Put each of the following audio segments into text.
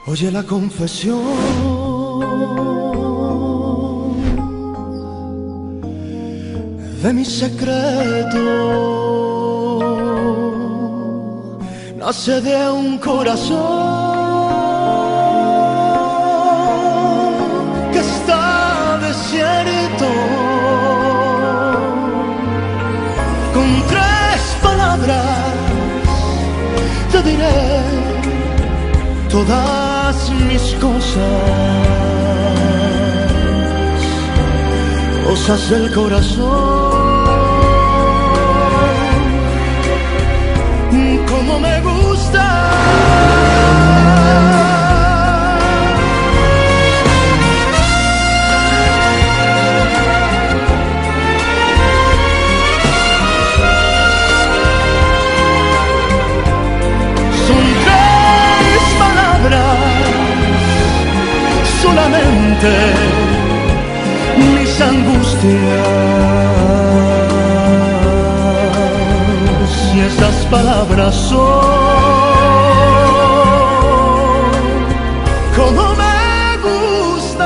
Oye la confesión de mi secreto, nace de un corazón que está desierto. Con tres palabras te diré todas mis cosas del corazón. Como me gusta son tres palabras solamente, mis angustias. Y esas palabras son como me gustas.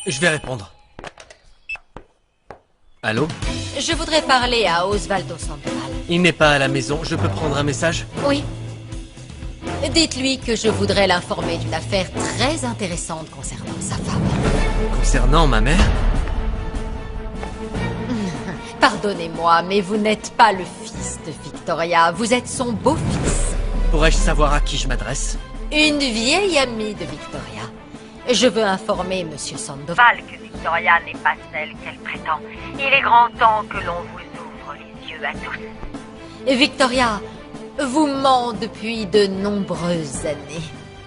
Je vais répondre. Allô? Je voudrais parler à Osvaldo Sandoval. Il n'est pas à la maison, je peux prendre un message? Oui. Dites-lui que je voudrais l'informer d'une affaire très intéressante concernant sa femme. Concernant ma mère? Pardonnez-moi, mais vous n'êtes pas le fils de Victoria, vous êtes son beau-fils. Pourrais-je savoir à qui je m'adresse? Une vieille amie de Victoria. Je veux informer Monsieur Sandoval que Victoria n'est pas celle qu'elle prétend. Il est grand temps que l'on vous ouvre les yeux à tous. Victoria vous ment depuis de nombreuses années.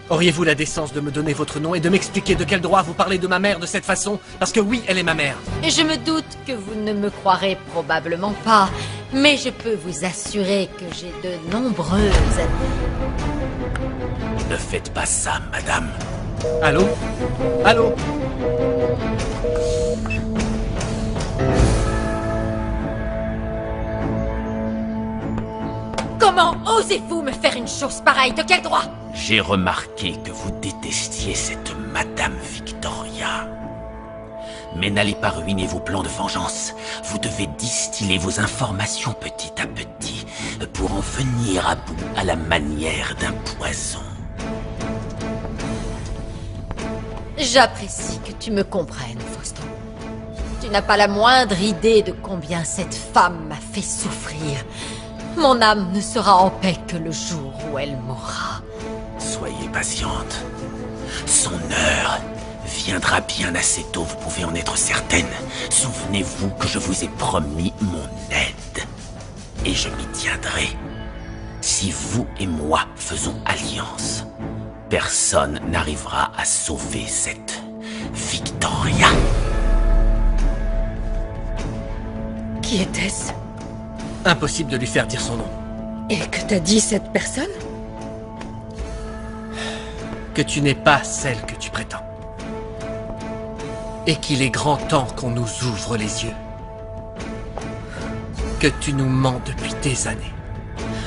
Auriez-vous la décence de me donner votre nom et de m'expliquer de quel droit vous parlez de ma mère de cette façon? Parce que oui, elle est ma mère. Je me doute que vous ne me croirez probablement pas, mais je peux vous assurer que j'ai de nombreuses années. Ne faites pas ça, madame. Allô? Allô? Comment osez-vous me faire une chose pareille? De quel droit? J'ai remarqué que vous détestiez cette Madame Victoria. Mais n'allez pas ruiner vos plans de vengeance. Vous devez distiller vos informations petit à petit pour en venir à bout à la manière d'un poison. J'apprécie que tu me comprennes, Fausto. Tu n'as pas la moindre idée de combien cette femme m'a fait souffrir. Mon âme ne sera en paix que le jour où elle mourra. Soyez patiente. Son heure viendra bien assez tôt, vous pouvez en être certaine. Souvenez-vous que je vous ai promis mon aide. Et je m'y tiendrai. Si vous et moi faisons alliance, personne n'arrivera à sauver cette Victoria. Qui était-ce? Impossible de lui faire dire son nom. Et que t'a dit cette personne? Que tu n'es pas celle que tu prétends. Et qu'il est grand temps qu'on nous ouvre les yeux. Que tu nous mens depuis des années.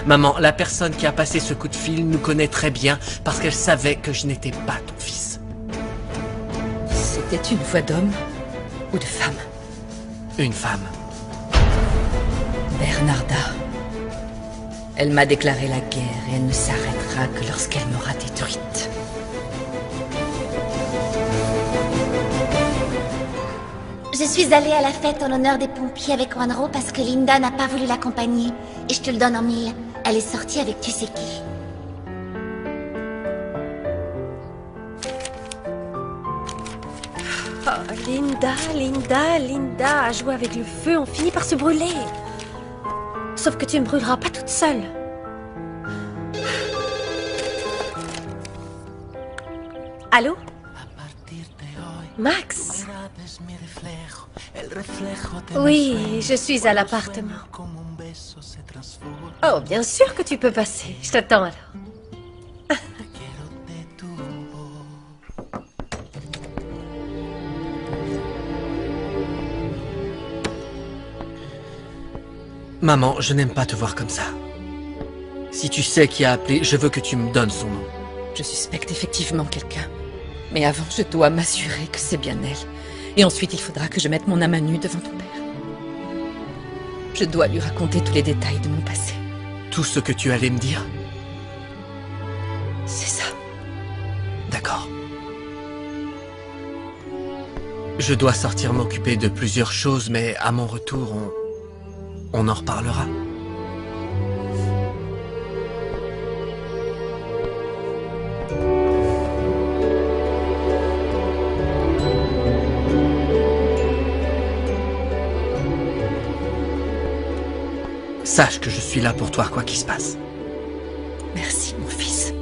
Maman, la personne qui a passé ce coup de fil nous connaît très bien parce qu'elle savait que je n'étais pas ton fils. C'était une voix d'homme ou de femme? Une femme. Bernarda. Elle m'a déclaré la guerre et elle ne s'arrêtera que lorsqu'elle m'aura détruite. Je suis allée à la fête en l'honneur des pompiers avec Wanro parce que Linda n'a pas voulu l'accompagner. Et je te le donne en mille. Elle est sortie avec tu sais qui. Oh, Linda, à jouer avec le feu, on finit par se brûler. Sauf que tu ne brûleras pas toute seule. Allô? Max? Oui, je suis à l'appartement. Oh, bien sûr que tu peux passer. Je t'attends alors. Maman, je n'aime pas te voir comme ça. Si tu sais qui a appelé, je veux que tu me donnes son nom. Je suspecte effectivement quelqu'un. Mais avant, je dois m'assurer que c'est bien elle. Et ensuite, il faudra que je mette mon âme à nu devant ton père. Je dois lui raconter tous les détails de mon passé. Tout ce que tu allais me dire? C'est ça. D'accord. Je dois sortir m'occuper de plusieurs choses, mais à mon retour, on en reparlera. Sache que je suis là pour toi, quoi qu'il se passe. Merci, mon fils.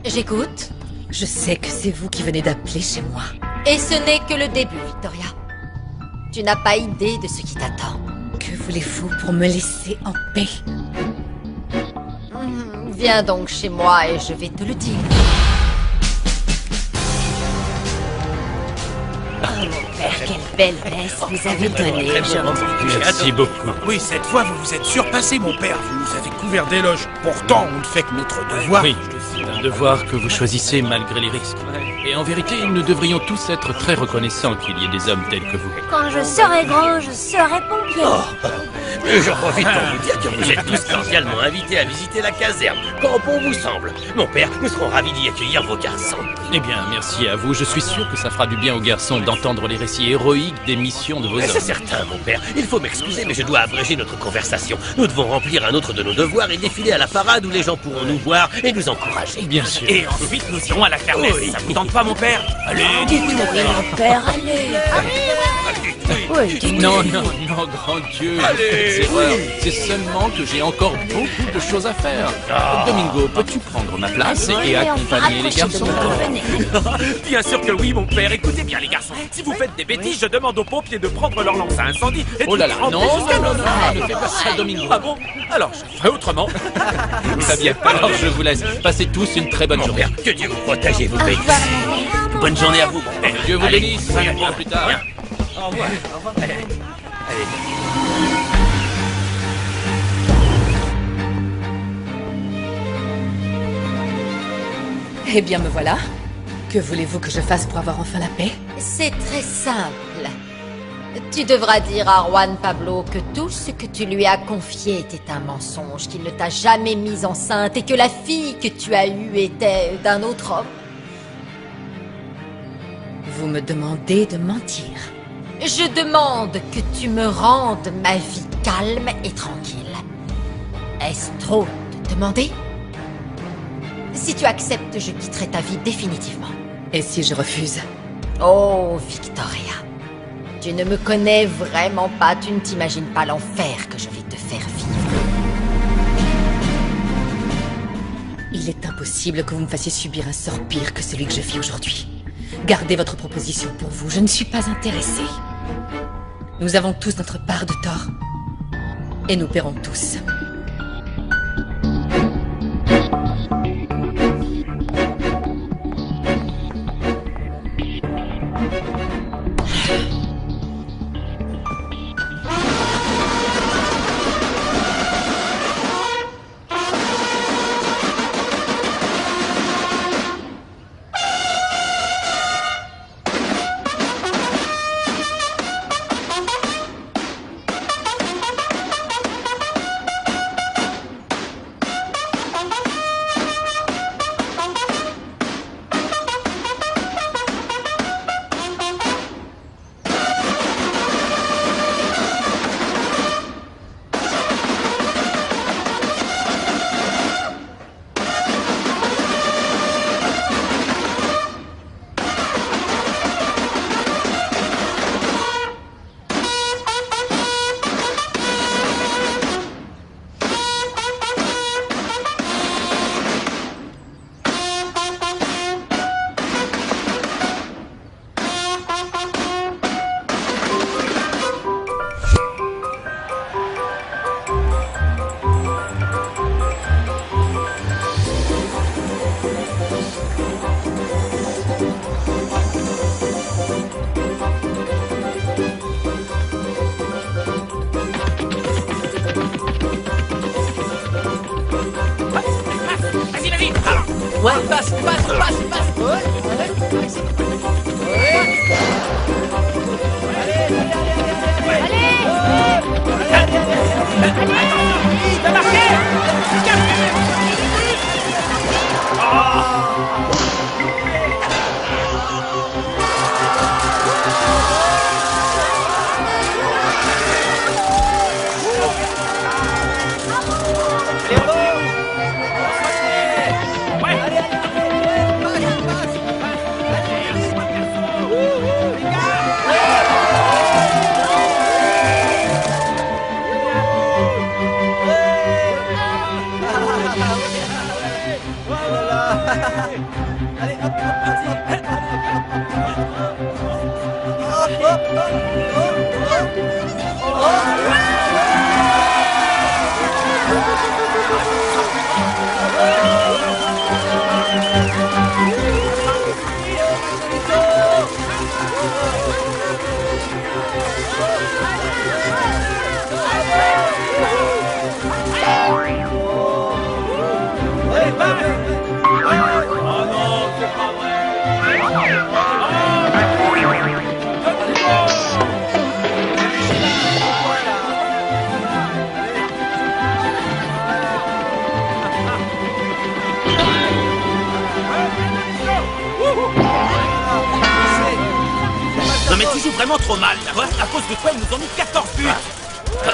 J'écoute. Je sais que c'est vous qui venez d'appeler chez moi. Et ce n'est que le début, Victoria. Tu n'as pas idée de ce qui t'attend. Que voulez-vous pour me laisser en paix? Viens donc chez moi et je vais te le dire. Oh mon père, quelle belle messe vous avez donnée aujourd'hui. Merci beaucoup. Oui, cette fois, vous vous êtes surpassé, mon père. Vous nous avez couvert d'éloges. Pourtant, on ne fait que notre devoir. Oui, c'est un devoir que vous choisissez malgré les risques. Et en vérité, nous devrions tous être très reconnaissants qu'il y ait des hommes tels que vous. Quand je serai grand, je serai pompier. J'en profite pour vous dire que vous êtes tous cordialement invités à visiter la caserne, quand bon vous semble. Mon père, nous serons ravis d'y accueillir vos garçons. Eh bien, merci à vous. Je suis sûr que ça fera du bien aux garçons d'entendre les récits héroïques des missions de vos hommes. C'est certain, mon père. Il faut m'excuser, mais je dois abréger notre conversation. Nous devons remplir un autre de nos devoirs et défiler à la parade où les gens pourront nous voir et nous encourager. Bien sûr. Et ensuite, nous irons à la kermesse. Oui. Ça vous tente pas, mon père? Allez, dites-lui, mon père. Mon père, allez. Oui. Non, non, non, grand Dieu. Allez, C'est erreur. C'est seulement que j'ai encore beaucoup de choses à faire. Domingo, peux-tu prendre ma place et accompagner les garçons? Bien sûr que oui, mon père. Écoutez bien, les garçons. Si vous faites des bêtises, je demande aux pompiers de prendre leur lance à incendie et de Oh là là, vous non, rentrer jusqu'à non, nos non, salles. ne fais pas ça, Domingo. Ah bon? Alors, je ferai autrement. Très bien. Alors, je vous laisse. Passez tous une très bonne Mon journée. père, que Dieu vous protège et vous bénisse. Bonne journée à vous, mon père. Dieu vous Allez, bénisse. oui, À plus tard. Bien. Au revoir. Au revoir. Allez. Eh bien, me voilà. Que voulez-vous que je fasse pour avoir enfin la paix? C'est très simple. Tu devras dire à Juan Pablo que tout ce que tu lui as confié était un mensonge, qu'il ne t'a jamais mise enceinte et que la fille que tu as eue était d'un autre homme. Vous me demandez de mentir. Je demande que tu me rendes ma vie calme et tranquille. Est-ce trop de demander? Si tu acceptes, je quitterai ta vie définitivement. Et si je refuse? Oh, Victoria. Tu ne me connais vraiment pas, tu ne t'imagines pas l'enfer que je vais te faire vivre. Il est impossible que vous me fassiez subir un sort pire que celui que je vis aujourd'hui. Gardez votre proposition pour vous, je ne suis pas intéressée. Nous avons tous notre part de tort. Et nous paierons tous. passe. Non mais tu joues vraiment trop mal, d'accord? À cause de toi, ils nous ont mis 14 buts.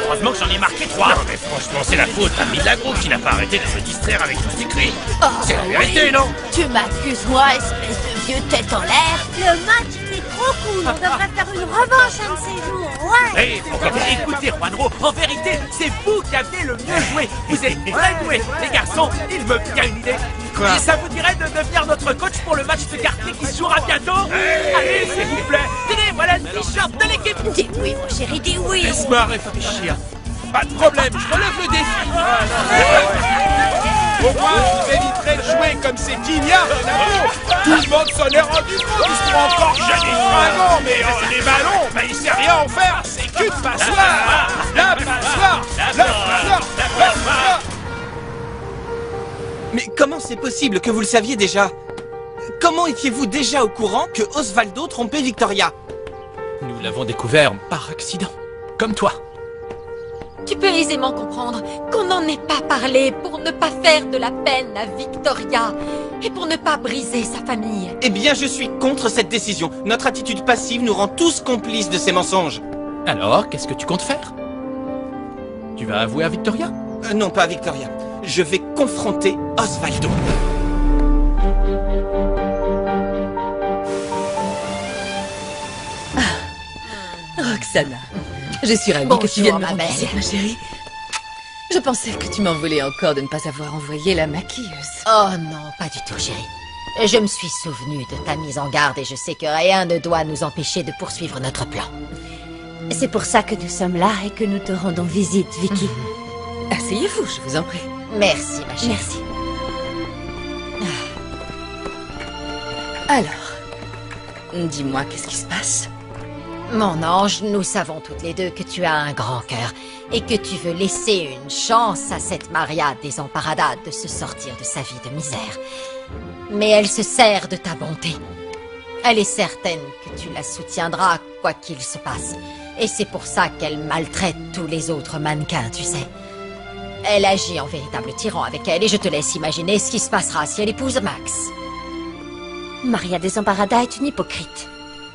Heureusement que j'en ai marqué 3. Non mais franchement, c'est la faute à Milagro qui n'a pas arrêté de se distraire avec tous ces cris. C'est la vérité, non? Tu m'accuses, moi, espèce de vieux tête en l'air. Le match était trop cool. On devrait faire une revanche un de ces jours. Ouais. Hey, écoutez, Juanro, en vérité, c'est vous qui avez le mieux joué. Vous êtes très doués. Les garçons, il me vient une idée. Quoi? Et ça vous dirait de devenir notre coach pour le match de quartier qui se jouera bientôt? Allez, s'il vous plaît. Tenez, voilà le t-shirt de l'équipe. Dis oui, mon chéri, dis oui. Laisse-moi réfléchir. Pas de problème, je relève le défi. Au moins, vous éviterez de jouer comme ces guignols. Tout le monde s'en est rendu compte. Ils seront encore jeunes et fringants. Mais les ballons, il sait rien en faire. C'est qu'une passoire. La passoire. La passoire. La passoire. Mais comment c'est possible que vous le saviez déjà? Comment étiez-vous déjà au courant que Osvaldo trompait Victoria? Nous l'avons découvert par accident, comme toi. Tu peux aisément comprendre qu'on n'en ait pas parlé pour ne pas faire de la peine à Victoria et pour ne pas briser sa famille. Eh bien, je suis contre cette décision. Notre attitude passive nous rend tous complices de ces mensonges. Alors, qu'est-ce que tu comptes faire? Tu vas avouer à Victoria? Non, pas à Victoria. Je vais confronter Osvaldo. Roxana, je suis ravie que tu viennes me rendre visite, ma chérie. Je pensais que tu m'en voulais encore de ne pas avoir envoyé la maquilleuse. Oh non, pas du tout, chérie. Je me suis souvenue de ta mise en garde et je sais que rien ne doit nous empêcher de poursuivre notre plan. C'est pour ça que nous sommes là et que nous te rendons visite, Vicky. Asseyez-vous, je vous en prie. Merci, ma chérie. Merci. Alors, dis-moi, qu'est-ce qui se passe? Mon ange, nous savons toutes les deux que tu as un grand cœur et que tu veux laisser une chance à cette Maria Desamparada de se sortir de sa vie de misère. Mais elle se sert de ta bonté. Elle est certaine que tu la soutiendras quoi qu'il se passe. Et c'est pour ça qu'elle maltraite tous les autres mannequins, tu sais. Elle agit en véritable tyran avec elle et je te laisse imaginer ce qui se passera si elle épouse Max. Maria Desamparada est une hypocrite.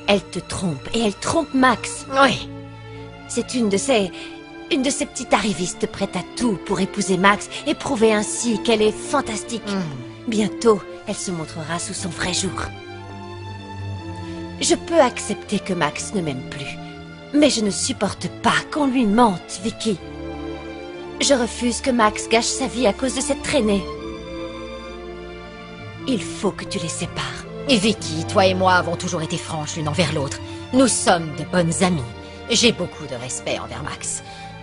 Elle te trompe et elle trompe Max. Oui. C'est une de ces petites arrivistes prêtes à tout pour épouser Max et prouver ainsi qu'elle est fantastique. Bientôt, elle se montrera sous son vrai jour. Je peux accepter que Max ne m'aime plus, mais je ne supporte pas qu'on lui mente, Vicky. Je refuse que Max gâche sa vie à cause de cette traînée. Il faut que tu les sépares. Et Vicky, toi et moi avons toujours été franches l'une envers l'autre. Nous sommes de bonnes amies. J'ai beaucoup de respect envers Max.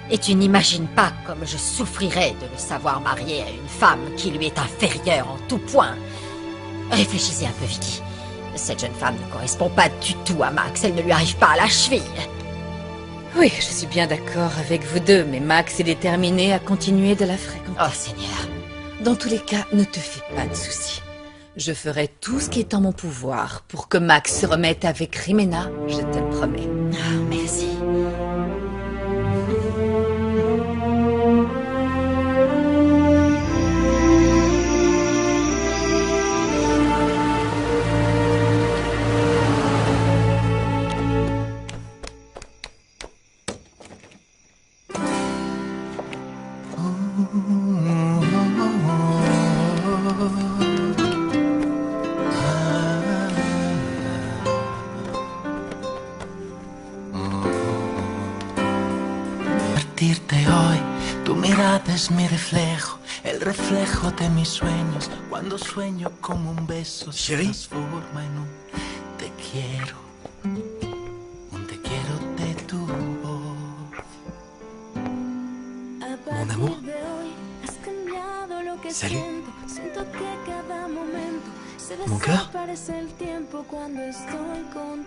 Et tu n'imagines pas comme je souffrirais de le savoir marié à une femme qui lui est inférieure en tout point. Réfléchissez un peu, Vicky. Cette jeune femme ne correspond pas du tout à Max. Elle ne lui arrive pas à la cheville. Oui, je suis bien d'accord avec vous deux, mais Max est déterminé à continuer de la fréquenter. Oh, Seigneur. Dans tous les cas, ne te fais pas de soucis. Je ferai tout ce qui est en mon pouvoir pour que Max se remette avec Rimena, je te le promets. Ah, merci. Partirte hoy, tu mirada es mi reflejo, el reflejo de mis sueños. Cuando sueño como un beso se transforma en un te quiero de tu voz. Mon amour. Salut. Mon cœur.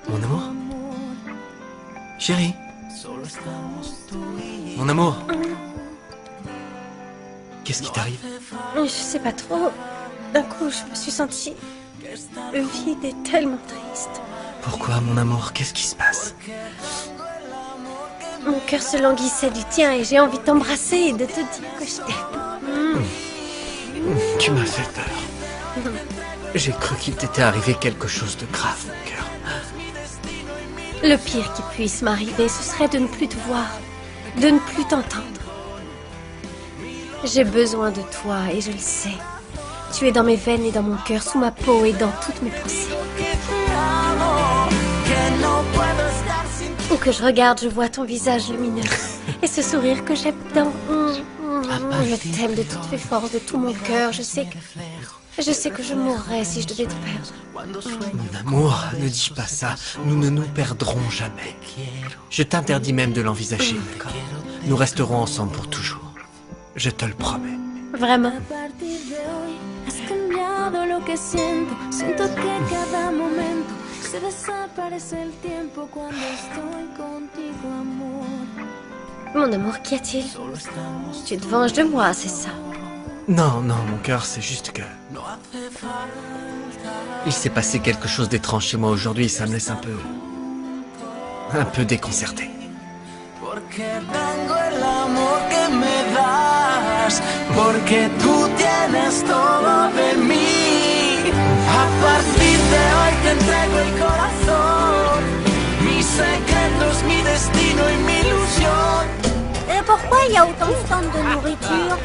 Mon amour. Chérie. Mon amour. Qu'est-ce qui t'arrive? Je sais pas trop. D'un coup, je me suis sentie vide et tellement triste. Pourquoi, mon amour? Qu'est-ce qui se passe? Mon cœur se languissait du tien et j'ai envie de t'embrasser et de te dire que je t'aime. Tu m'as fait peur. J'ai cru qu'il t'était arrivé quelque chose de grave, mon cœur. Le pire qui puisse m'arriver, ce serait de ne plus te voir, de ne plus t'entendre. J'ai besoin de toi et je le sais. Tu es dans mes veines et dans mon cœur, sous ma peau et dans toutes mes pensées. Où que je regarde, je vois ton visage lumineux et ce sourire que j'aime tant. Je t'aime de toutes mes forces, de tout mon cœur. Je sais que je mourrais si je devais te perdre. Mon amour, ne dis pas ça. Nous ne nous perdrons jamais. Je t'interdis même de l'envisager. Nous resterons ensemble pour toujours. Je te le promets. Vraiment? Mon amour, qu'y a-t-il? Tu te venges de moi, c'est ça? Non, non, mon cœur, c'est juste que... Il s'est passé quelque chose d'étrange chez moi aujourd'hui, ça me laisse un peu déconcerté. Porque tengo el amor que me das, porque tú tienes todo de mí. A partir de hoy te entrego el corazón, mis secretos, mi destino y mi ilusión. Pourquoi il y a autant de stands de nourriture?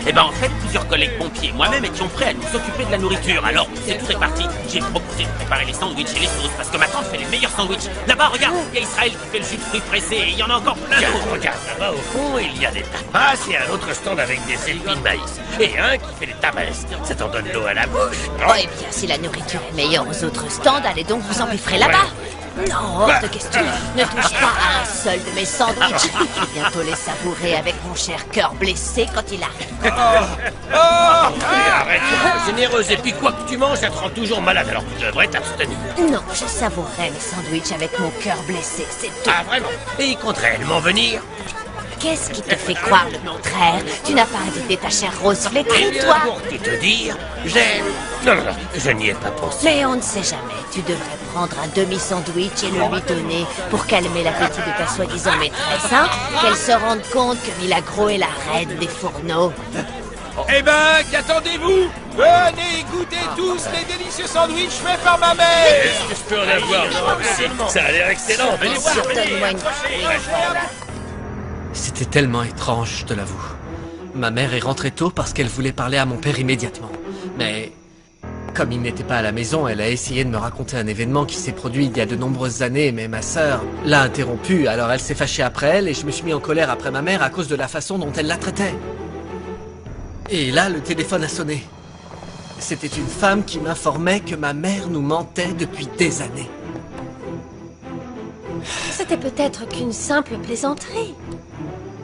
Eh ben en fait, plusieurs collègues pompiers, moi-même étions prêts à nous occuper de la nourriture. Alors, c'est tout réparti. J'ai proposé de préparer les sandwichs et les sauces parce que ma tante fait les meilleurs sandwichs. Là-bas, regarde, il y a Israël qui fait le jus de fruits pressés et il y en a encore plein d'autres. Regarde, là-bas au fond, il y a des tapas et un autre stand avec des épis de maïs. Et un qui fait des tabasses. Ça t'en donne l'eau à la bouche. Oh, eh bien, si la nourriture est meilleure aux autres stands, allez donc vous empiffrer là-bas. Non, hors de question. Ne touche pas à un seul de mes sandwichs. Je vais bientôt les savourer avec mon cher cœur blessé quand il arrive. Arrête, généreuse. Et puis quoi que tu manges, ça te rend toujours malade. Alors tu devrais t'abstenir. Non, je savourerai mes sandwichs avec mon cœur blessé, c'est tout. Ah, vraiment? Et il compte réellement venir? Qu'est-ce qui te fait croire le contraire? Tu n'as pas invité ta chère Rose flétrie, toi? Pour tout te dire, j'ai... Non, je n'y ai pas pensé. Mais on ne sait jamais. Tu devrais prendre un demi-sandwich et le lui donner pour calmer l'appétit de ta soi-disant maîtresse, hein? Qu'elle se rende compte que Milagro est la reine des fourneaux. Eh ben, qu'attendez-vous? Venez goûter tous les délicieux sandwichs faits par ma mère. Est-ce que je peux en avoir moi aussi? Ça a l'air excellent. Venez voir. Donne-moi une C'était tellement étrange, je te l'avoue. Ma mère est rentrée tôt parce qu'elle voulait parler à mon père immédiatement. Mais comme il n'était pas à la maison, elle a essayé de me raconter un événement qui s'est produit il y a de nombreuses années, mais ma sœur l'a interrompu, alors elle s'est fâchée après elle et je me suis mis en colère après ma mère à cause de la façon dont elle la traitait. Et là, le téléphone a sonné. C'était une femme qui m'informait que ma mère nous mentait depuis des années. C'était peut-être qu'une simple plaisanterie.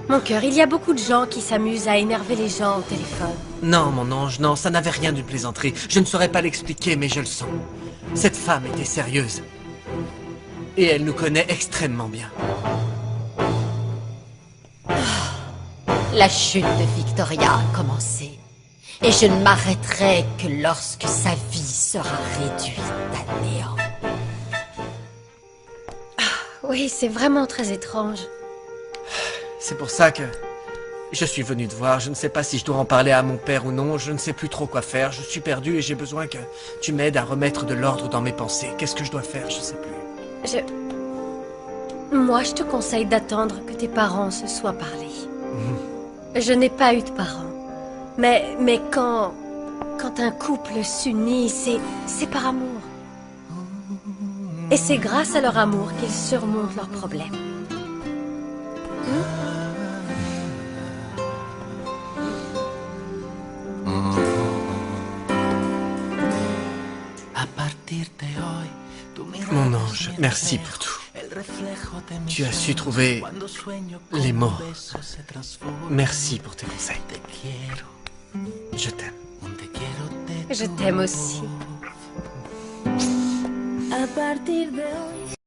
Mon cœur, il y a beaucoup de gens qui s'amusent à énerver les gens au téléphone. Non, mon ange, non, ça n'avait rien d'une plaisanterie. Je ne saurais pas l'expliquer, mais je le sens. Cette femme était sérieuse. Et elle nous connaît extrêmement bien. La chute de Victoria a commencé. Et je ne m'arrêterai que lorsque sa vie sera réduite à néant. Oui, c'est vraiment très étrange. C'est pour ça que je suis venu te voir. Je ne sais pas si je dois en parler à mon père ou non. Je ne sais plus trop quoi faire. Je suis perdu et j'ai besoin que tu m'aides à remettre de l'ordre dans mes pensées. Qu'est-ce que je dois faire? Je sais plus. Moi, je te conseille d'attendre que tes parents se soient parlé. Je n'ai pas eu de parents. Mais quand un couple s'unit, c'est par amour. Et c'est grâce à leur amour qu'ils surmontent leurs problèmes. Mon ange, merci pour tout. Tu as su trouver les mots. Merci pour tes conseils. Je t'aime. Je t'aime aussi. A partir de hoy